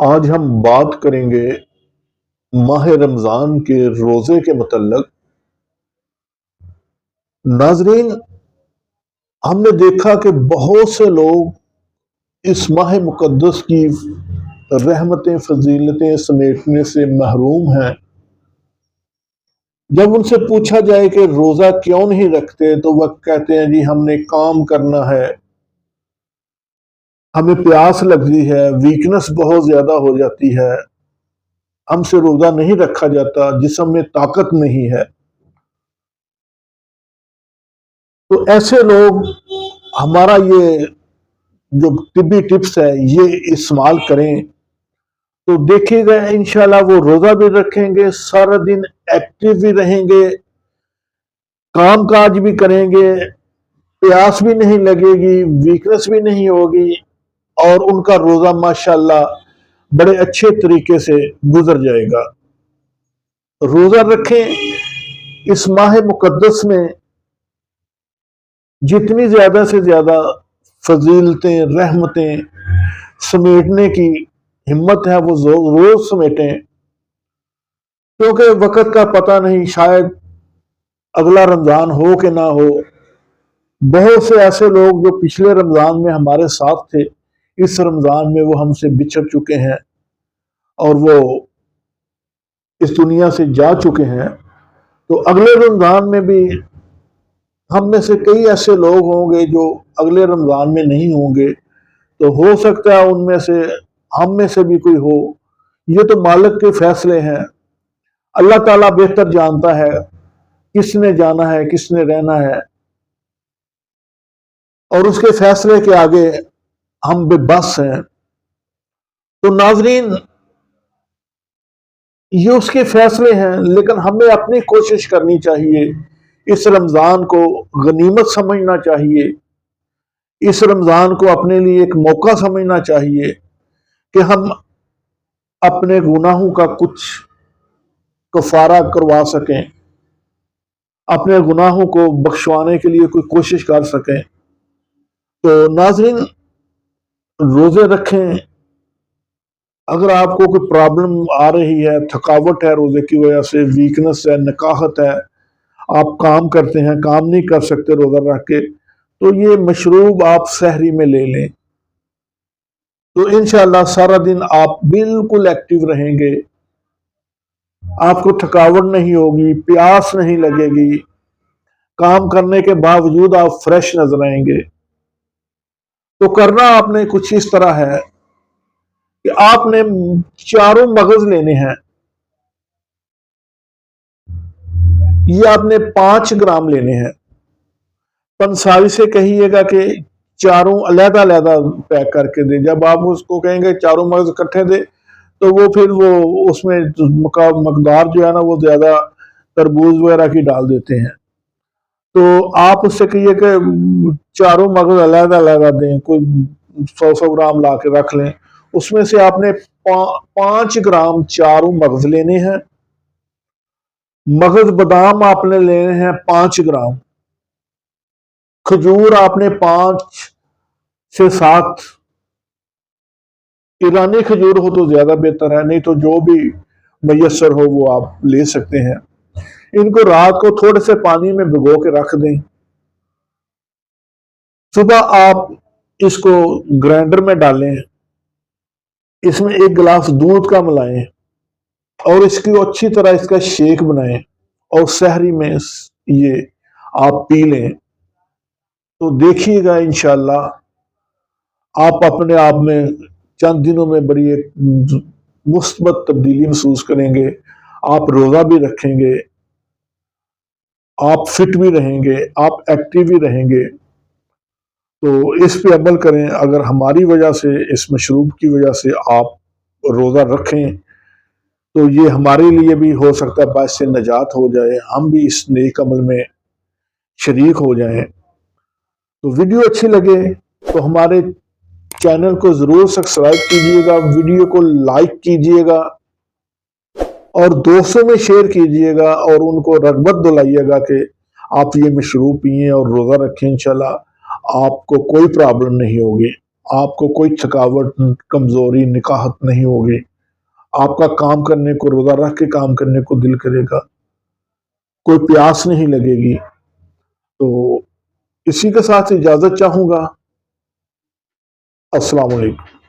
آج ہم بات کریں گے ماہ رمضان کے روزے کے متعلق۔ ناظرین، ہم نے دیکھا کہ بہت سے لوگ اس ماہ مقدس کی رحمتیں فضیلتیں سمیٹنے سے محروم ہیں۔ جب ان سے پوچھا جائے کہ روزہ کیوں نہیں رکھتے تو وہ کہتے ہیں جی ہم نے کام کرنا ہے، ہمیں پیاس لگتی ہے، ویکنس بہت زیادہ ہو جاتی ہے، ہم سے روزہ نہیں رکھا جاتا، جسم میں طاقت نہیں ہے۔ تو ایسے لوگ ہمارا یہ جو طبی ٹپس ہے یہ استعمال کریں تو دیکھیے گا انشاءاللہ وہ روزہ بھی رکھیں گے، سارا دن ایکٹیو بھی رہیں گے، کام کاج بھی کریں گے، پیاس بھی نہیں لگے گی، ویکنس بھی نہیں ہوگی، اور ان کا روزہ ماشاءاللہ بڑے اچھے طریقے سے گزر جائے گا۔ روزہ رکھیں، اس ماہ مقدس میں جتنی زیادہ سے زیادہ فضیلتیں رحمتیں سمیٹنے کی ہمت ہے وہ روز سمیٹیں، کیونکہ وقت کا پتہ نہیں، شاید اگلا رمضان ہو کہ نہ ہو۔ بہت سے ایسے لوگ جو پچھلے رمضان میں ہمارے ساتھ تھے، اس رمضان میں وہ ہم سے بچھڑ چکے ہیں اور وہ اس دنیا سے جا چکے ہیں۔ تو اگلے رمضان میں بھی ہم میں سے کئی ایسے لوگ ہوں گے جو اگلے رمضان میں نہیں ہوں گے، تو ہو سکتا ہے ان میں سے ہم میں سے بھی کوئی ہو۔ یہ تو مالک کے فیصلے ہیں، اللہ تعالیٰ بہتر جانتا ہے کس نے جانا ہے کس نے رہنا ہے، اور اس کے فیصلے کے آگے ہم بے بس ہیں۔ تو ناظرین، یہ اس کے فیصلے ہیں، لیکن ہمیں اپنی کوشش کرنی چاہیے، اس رمضان کو غنیمت سمجھنا چاہیے، اس رمضان کو اپنے لیے ایک موقع سمجھنا چاہیے کہ ہم اپنے گناہوں کا کچھ کفارہ کروا سکیں، اپنے گناہوں کو بخشوانے کے لیے کوئی کوشش کر سکیں۔ تو ناظرین، روزے رکھیں۔ اگر آپ کو کوئی پرابلم آ رہی ہے، تھکاوٹ ہے روزے کی وجہ سے، ویکنس ہے، نکاہت ہے، آپ کام کرتے ہیں، کام نہیں کر سکتے روزہ رکھ کے، تو یہ مشروب آپ سحری میں لے لیں، تو انشاءاللہ سارا دن آپ بالکل ایکٹیو رہیں گے، آپ کو تھکاوٹ نہیں ہوگی، پیاس نہیں لگے گی، کام کرنے کے باوجود آپ فریش نظر آئیں گے۔ تو کرنا آپ نے کچھ اس طرح ہے کہ آپ نے چاروں مغز لینے ہیں، یہ آپ نے 5 گرام لینے ہیں۔ پنسائی سے کہیے گا کہ چاروں علیحدہ علیحدہ پیک کر کے دے، جب آپ اس کو کہیں گے چاروں مغز اکٹھے دے تو وہ پھر وہ اس میں مقدار جو ہے نا وہ زیادہ تربوز وغیرہ کی ڈال دیتے ہیں۔ تو آپ اس سے کہیے کہ چاروں مغز علیحدہ علیحدہ دیں، کوئی 100 گرام لا کے رکھ لیں، اس میں سے آپ نے 5 گرام چاروں مغز لینے ہیں۔ مغز بادام آپ نے لینے ہیں 5 گرام، کھجور آپ نے 5 سے 7، ایرانی کھجور ہو تو زیادہ بہتر ہے، نہیں تو جو بھی میسر ہو وہ آپ لے سکتے ہیں۔ ان کو رات کو تھوڑے سے پانی میں بھگو کے رکھ دیں، صبح آپ اس کو گرائنڈر میں ڈالیں، اس میں 1 گلاس دودھ کا ملائیں اور اس کی اچھی طرح اس کا شیک بنائیں اور سحری میں یہ آپ پی لیں، تو دیکھیے گا انشاءاللہ آپ اپنے آپ میں چند دنوں میں بڑی ایک مثبت تبدیلی محسوس کریں گے۔ آپ روزہ بھی رکھیں گے، آپ فٹ بھی رہیں گے، آپ ایکٹیو بھی رہیں گے۔ تو اس پہ عمل کریں۔ اگر ہماری وجہ سے، اس مشروب کی وجہ سے آپ روزہ رکھیں تو یہ ہمارے لیے بھی ہو سکتا ہے باعث نجات ہو جائے، ہم بھی اس نیک عمل میں شریک ہو جائیں۔ تو ویڈیو اچھی لگے تو ہمارے چینل کو ضرور سبسکرائب کیجئے گا، ویڈیو کو لائک کیجئے گا اور دوستوں میں شیئر کیجئے گا، اور ان کو رغبت دلائیے گا کہ آپ یہ مشروب پئیں اور روزہ رکھیں، انشاءاللہ آپ کو کوئی پرابلم نہیں ہوگی۔ آپ کو کوئی تھکاوٹ، کمزوری، نکاہت نہیں ہوگی، آپ کا کام کرنے کو، روزہ رکھ کے کام کرنے کو دل کرے گا، کوئی پیاس نہیں لگے گی۔ تو اسی کے ساتھ اجازت چاہوں گا۔ السلام علیکم۔